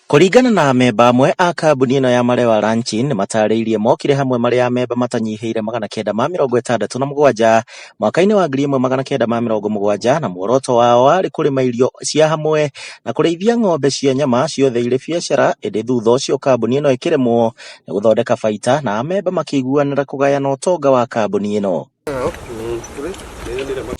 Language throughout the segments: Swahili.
Kũringana na amemba amwe a kambuni ĩno ya Malewa Ranching nĩmatarĩirie mokire hamwe marĩ amemba matanyihĩire 967 mwaka-inĩ wa 1970 na muoroto wao warĩ kũrĩma irio cia hamwe na kũrĩithia ng'ombe cia nyama ciothe irĩ biacara. Ĩndĩ thutha ũcio kambuni ĩno ĩkĩremwo nĩ gũthondeka baita na amemba makĩiguanĩra kũgayana ũtonga wa kambuni ĩno.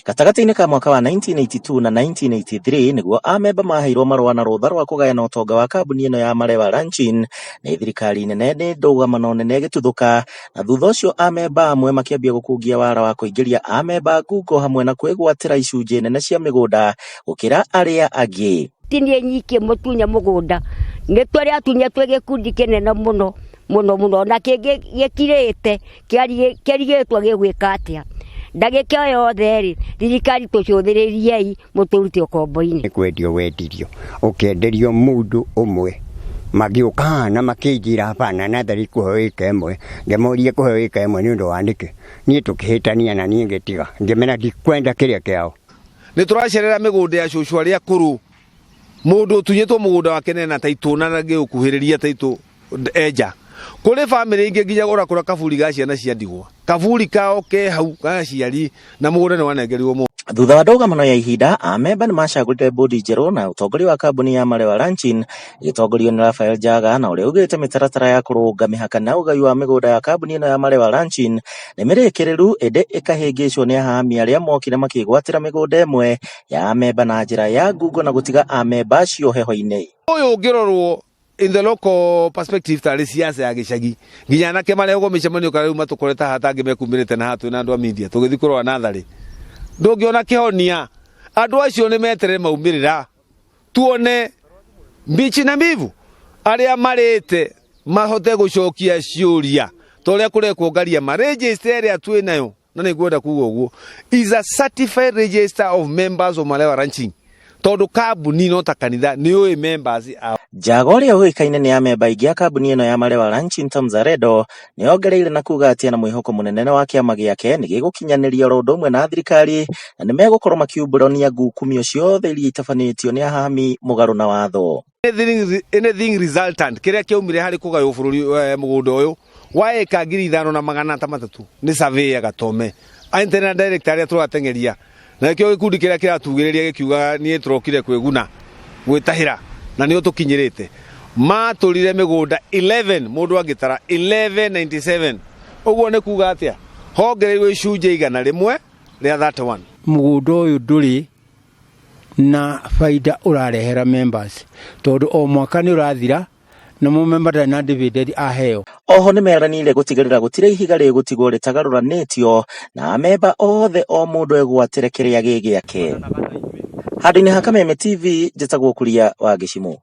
Gatagatĩ-inĩ ka mwaka wa 1982 na 1983 nĩguo amemba maheirwo marũa na rũtha rwa kũgayana ũtonga wa kambuni ĩno ya Malewa Ranching nĩ thirikari nene nĩ ndũgamano nene ĩgĩtuthũka, na thutha ũcio amemba amwe makĩambia gũkungia wara wa kũingĩria amemba ngungo hamwe na kwĩgwatĩra icunjĩ nene cia mĩgũnda gũkĩra arĩa angĩ. Tinie nyiki mũtunya mũgũnda nĩ tũrĩ atunya twĩ gĩkundi kĩnene mũno na kĩngĩ gĩkirĩte kĩarigĩtwo gĩgwĩka atĩa ndagĩka yothe rĩ thirikari tũcũthĩrĩriei mũtũrute ũkombo-inĩ. Nĩ kwendio wendirio ũkenderio mũndũ ũmwe magĩũka na makĩnjĩra hapana nathari kũheo ĩka ĩmwe ngemorie kũheo ĩka ĩmwe nĩ ũndũ wa nĩkĩ niĩ tũkĩhĩtania na niĩ ngĩtiga ngĩmena ndikwenda kĩrĩa kĩao. Nĩ tũracerera mĩgũnda ya cũcũ arĩa akũrũ mũndũ ũtunyĩtwo mũgũnda wake na taitũ na ngĩũkuhĩrĩria taitũ enja kũrĩ bamĩrĩ ingĩ nginya ũrakũra kaburi ga ciana cia ndigwa kaburi kao ke hau gaciari na mũgũnda nĩ wanengerirwo mũndũ. Thutha wa ndũgamano ya ihinda amemba nĩ macagũrire bodi njerũ na ũtongoria wa kambuni ya Malewa Ranching ĩgĩtongorio nĩ Raphael Njaga na ũrĩa ugĩte mĩtaratara ya kũrũnga mĩhaka na ũgai wa mĩgũnda ya kambuni ĩno ya Malewa Ranching nĩ mĩrĩkĩrĩru, ĩndĩ ĩkahĩngĩcwo nĩ ahami arĩa mokire makĩgwatĩra mĩgũnda ĩmwe ya amemba na njĩra ya ngungo na gũtiga amemba acio heho-inĩ. Ũyũ ũngĩrorwo in the local perspective tarĩ siasa ya gĩcagi nginya anake marĩa ũgo mĩcemanio kana rĩu matũkorete haha angĩ mekumĩrĩte na hatũ na andũ a media tũgĩthiĩ kũrora natharĩ ndũngĩona kĩhonia. Andũ acio nĩ meterere maumĩrĩra tuone mbichi na mbivu arĩa marĩte mahote gũcokia ciũria torĩa kũrekwo ngaria ma register ĩrĩa twĩ nayo na nĩngwenda kuuga ũguo is a certified register of members of Malewa Ranching tondũ kambuni no ta kanitha nĩ ũĩ members ao. Njaga ũrĩa ũĩkaine nĩ amemba aingĩ a kambuni ĩno ya Malewa Ranching Tom Zaredo nĩ ongereire na kuga atĩ na mwĩhoko mũnene wa kĩama gĩake nĩ gĩgũkinyanĩria oro ũndũ ũmwe na thirikari na nĩ megũkorwo makiumbũrania ngukumio ciothe iria itabanĩtio nĩ ahami mũgarũ na watho. Anything resultant kĩrĩa kĩaumire harĩ kũgaywo bũrũri mũgũnda ũyũ wa eka 5,300 nĩ survey Gatome internal director arĩa tũrateng'eria na kĩo gĩkundi kĩrĩa kĩratugĩrĩria gĩkiuga niĩ tũrokire kwĩguna gwĩtahĩra na nĩo tũkinyĩrĩte matũrire mĩgũnda 11 mũndũ angĩtara 1197 ũguo nĩ kuga atĩa hongereirwo icunjĩ 100 rĩa 31. Mũgũnda ũyũ ndũrĩ na faida ũrarehera members tondũ o mwaka nĩ ũrathira na mũmemba ndarĩ na dividend aheo. Oho nĩ meranĩire gũtigĩrĩra gũtirĩ ihiga rĩgũtigwo rĩtagarũranĩtio na amemba othe o mũndũ egwatĩre kĩrĩa gĩ gĩake. Handũ-inĩ ha Kameme TV njĩtagwo Kuria wa Gĩcimũ.